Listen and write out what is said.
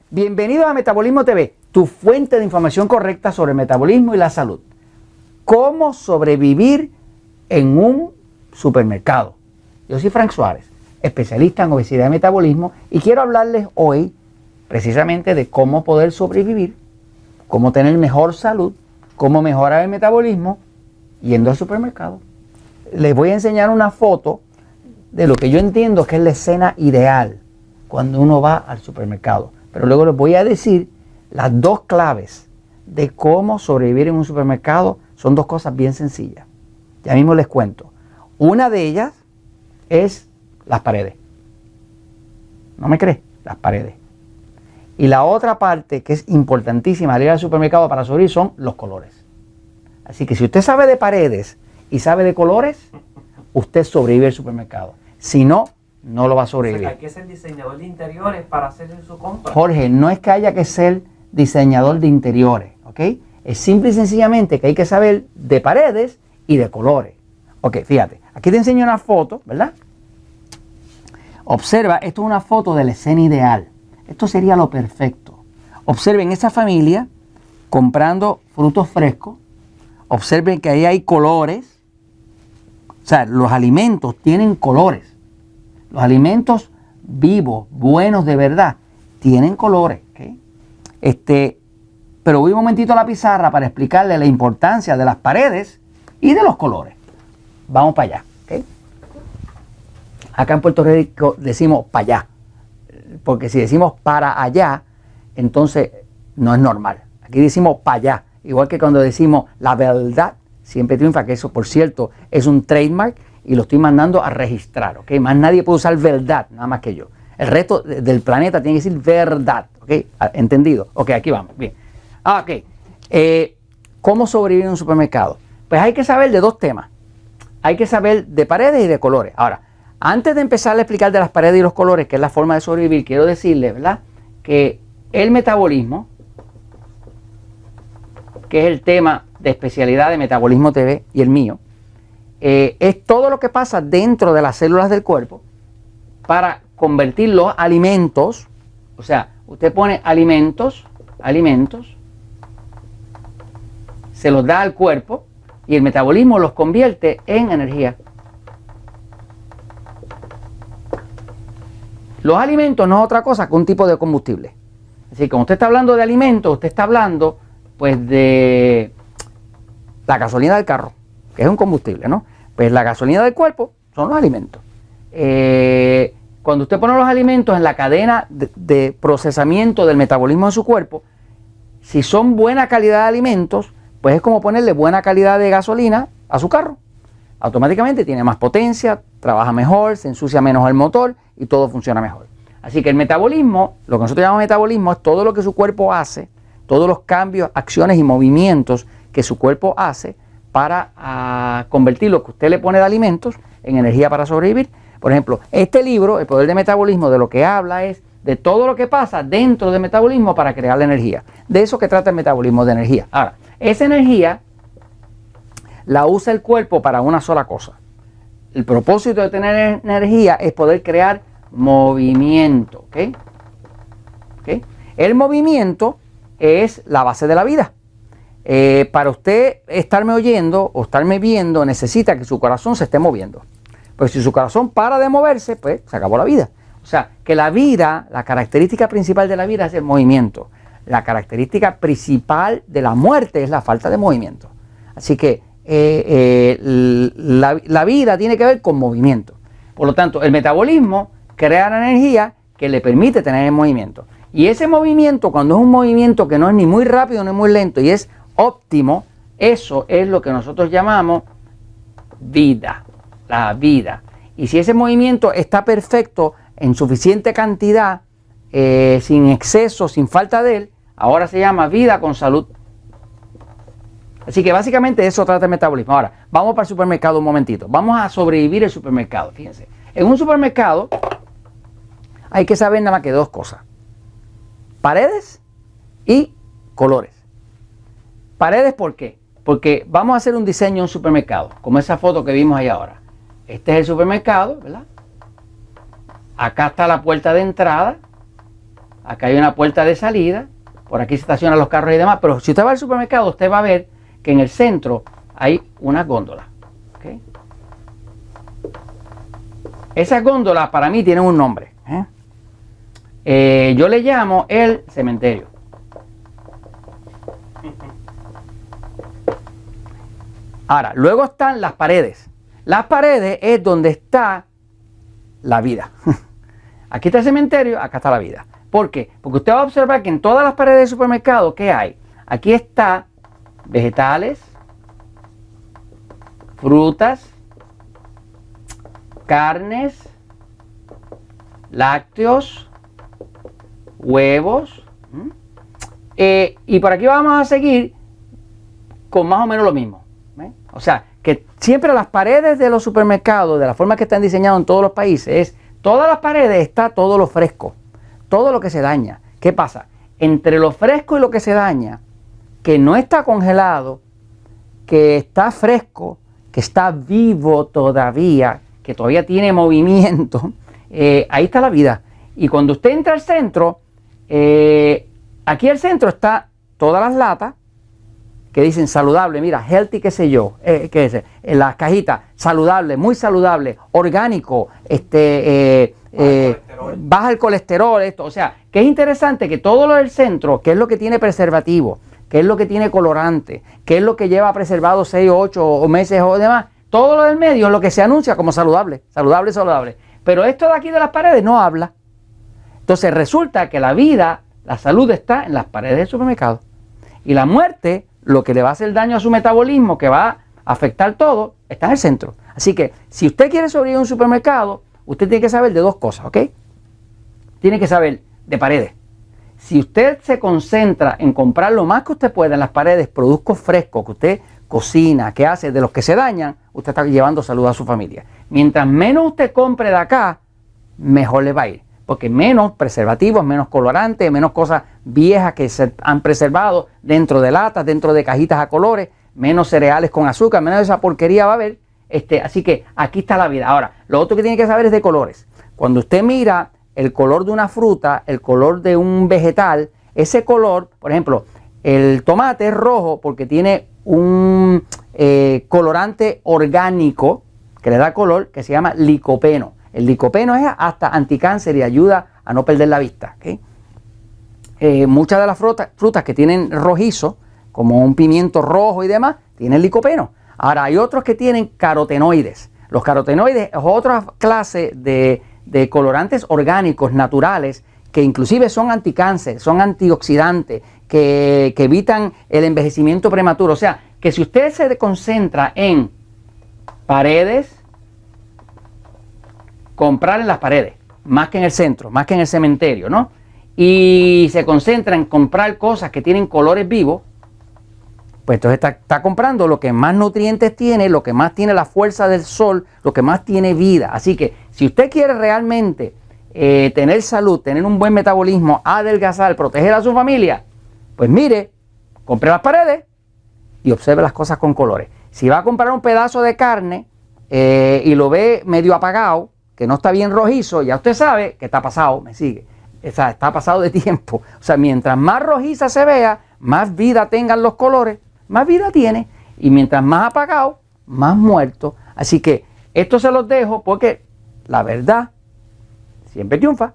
Bienvenido a Metabolismo TV, tu fuente de información correcta sobre el metabolismo y la salud. ¿Cómo sobrevivir en un supermercado? Yo soy Frank Suárez, especialista en obesidad y metabolismo, y quiero hablarles hoy precisamente de cómo poder sobrevivir, cómo tener mejor salud, cómo mejorar el metabolismo yendo al supermercado. Les voy a enseñar una foto de lo que yo entiendo que es la escena ideal cuando uno va al supermercado. Pero luego les voy a decir las dos claves de cómo sobrevivir en un supermercado. Son dos cosas bien sencillas. Ya mismo les cuento. Una de ellas es las paredes. ¿No me crees? Las paredes. Y la otra parte que es importantísima al ir al supermercado para sobrevivir son los colores. Así que si usted sabe de paredes y sabe de colores, usted sobrevive al supermercado. Si no, no lo va a sobrevivir. O sea, hay que ser diseñador de interiores para hacer su compra. Jorge, no es que haya que ser diseñador de interiores, ¿ok? Es simple y sencillamente que hay que saber de paredes y de colores. Ok, fíjate, aquí te enseño una foto, ¿verdad? Observa, esto es una foto de la escena ideal. Esto sería lo perfecto. Observen esa familia comprando frutos frescos. Observen que ahí hay colores. O sea, los alimentos tienen colores. Los alimentos vivos, buenos de verdad, tienen colores. ¿Okay? Pero voy un momentito a la pizarra para explicarle la importancia de las paredes y de los colores. Vamos para allá. ¿Okay? Acá en Puerto Rico decimos para allá. Porque si decimos para allá, entonces no es normal. Aquí decimos para allá. Igual que cuando decimos la verdad, siempre triunfa, que eso, por cierto, es un trademark y lo estoy mandando a registrar. ¿Okay? Más nadie puede usar verdad, nada más que yo. El resto del planeta tiene que decir verdad. ¿Okay? ¿Entendido? Ok, aquí vamos. Bien. Ok. ¿Cómo sobrevivir en un supermercado? Pues hay que saber de dos temas. Hay que saber de paredes y de colores. Ahora, antes de empezar a explicar de las paredes y los colores, que es la forma de sobrevivir, quiero decirles, ¿verdad?, que el metabolismo, que es el tema de especialidad de Metabolismo TV y el mío, es todo lo que pasa dentro de las células del cuerpo para convertir los alimentos. O sea, usted pone alimentos, se los da al cuerpo y el metabolismo los convierte en energía. Los alimentos no es otra cosa que un tipo de combustible. Es decir, cuando usted está hablando de alimentos, usted está hablando pues de la gasolina del carro, que es un combustible, ¿no? Pues la gasolina del cuerpo son los alimentos. Cuando usted pone los alimentos en la cadena de procesamiento del metabolismo de su cuerpo, si son buena calidad de alimentos, pues es como ponerle buena calidad de gasolina a su carro. Automáticamente tiene más potencia, trabaja mejor, se ensucia menos el motor y todo funciona mejor. Así que el metabolismo, lo que nosotros llamamos metabolismo, es todo lo que su cuerpo hace, todos los cambios, acciones y movimientos que su cuerpo hace para convertir lo que usted le pone de alimentos en energía para sobrevivir. Por ejemplo, este libro, El Poder del Metabolismo, de lo que habla es de todo lo que pasa dentro del metabolismo para crear la energía. De eso que trata el metabolismo, de energía. Ahora, esa energía la usa el cuerpo para una sola cosa. El propósito de tener energía es poder crear movimiento. ¿Okay? ¿Okay? El movimiento es la base de la vida. Para usted estarme oyendo o estarme viendo, necesita que su corazón se esté moviendo. Pues si su corazón para de moverse, pues se acabó la vida. O sea, que la vida, la característica principal de la vida es el movimiento. La característica principal de la muerte es la falta de movimiento. Así que la vida tiene que ver con movimiento. Por lo tanto, el metabolismo crea la energía que le permite tener el movimiento. Y ese movimiento, cuando es un movimiento que no es ni muy rápido ni muy lento y es óptimo, eso es lo que nosotros llamamos vida, la vida. Y si ese movimiento está perfecto, en suficiente cantidad, sin exceso, sin falta de él, ahora se llama vida con salud. Así que básicamente eso trata el metabolismo. Ahora, vamos para el supermercado un momentito. Vamos a sobrevivir el supermercado. Fíjense, en un supermercado hay que saber nada más que dos cosas: paredes y colores. Paredes, ¿por qué? Porque vamos a hacer un diseño en un supermercado, como esa foto que vimos ahí ahora. Este es el supermercado, ¿verdad? Acá está la puerta de entrada. acá hay una puerta de salida, por aquí se estacionan los carros y demás, pero si usted va al supermercado, usted va a ver que en el centro hay una góndola. ¿Okay? Esas góndolas para mí tienen un nombre. Yo le llamo el cementerio. Ahora, luego están las paredes. Las paredes es donde está la vida. Aquí está el cementerio, acá está la vida. ¿Por qué? Porque usted va a observar que en todas las paredes del supermercado, ¿qué hay? Aquí está vegetales, frutas, carnes, lácteos, huevos. Y por aquí vamos a seguir con más o menos lo mismo. O sea, que siempre las paredes de los supermercados, de la forma que están diseñados en todos los países, es todas las paredes está todo lo fresco, todo lo que se daña. ¿Qué pasa? Entre lo fresco y lo que se daña, que no está congelado, que está fresco, que está vivo todavía, que todavía tiene movimiento, ahí está la vida. Y cuando usted entra al centro, aquí al centro está todas las latas que dicen saludable, mira, healthy, qué sé yo, qué es, en las cajitas, saludable, muy saludable, orgánico, baja el colesterol, esto, o sea, que es interesante que todo lo del centro, que es lo que tiene preservativo, que es lo que tiene colorante, que es lo que lleva preservado 6 o 8 o meses o demás, todo lo del medio es lo que se anuncia como saludable, saludable, saludable. Pero esto de aquí de las paredes no habla. Entonces resulta que la vida, la salud está en las paredes del supermercado. Y la muerte, lo que le va a hacer daño a su metabolismo, que va a afectar todo, está en el centro. Así que si usted quiere sobrevivir en un supermercado, usted tiene que saber de dos cosas, ¿ok? Tiene que saber de paredes. Si usted se concentra en comprar lo más que usted pueda en las paredes, productos frescos que usted cocina, que hace, de los que se dañan, usted está llevando salud a su familia. Mientras menos usted compre de acá, mejor le va a ir. Porque menos preservativos, menos colorantes, menos cosas viejas que se han preservado dentro de latas, dentro de cajitas a colores, menos cereales con azúcar, menos de esa porquería va a haber. Así que aquí está la vida. Ahora, lo otro que tiene que saber es de colores. Cuando usted mira el color de una fruta, el color de un vegetal, ese color, por ejemplo, el tomate es rojo porque tiene un colorante orgánico que le da color, que se llama licopeno. El licopeno es hasta anticáncer y ayuda a no perder la vista. ¿Okay? Muchas de las frutas que tienen rojizo, como un pimiento rojo y demás, tienen licopeno. Ahora hay otros que tienen carotenoides. Los carotenoides es otra clase de colorantes orgánicos naturales que inclusive son anticáncer, son antioxidantes, que evitan el envejecimiento prematuro. O sea, que si usted se concentra en paredes, comprar en las paredes, más que en el centro, más que en el cementerio, ¿no? Y se concentra en comprar cosas que tienen colores vivos, pues entonces está comprando lo que más nutrientes tiene, lo que más tiene la fuerza del sol, lo que más tiene vida. Así que si usted quiere realmente tener salud, tener un buen metabolismo, adelgazar, proteger a su familia, pues mire, compre las paredes y observe las cosas con colores. Si va a comprar un pedazo de carne y lo ve medio apagado, que no está bien rojizo, ya usted sabe que está pasado, me sigue. O sea, está pasado de tiempo. O sea, mientras más rojiza se vea, más vida tengan los colores, más vida tiene. Y mientras más apagado, más muerto. Así que esto se los dejo porque la verdad siempre triunfa.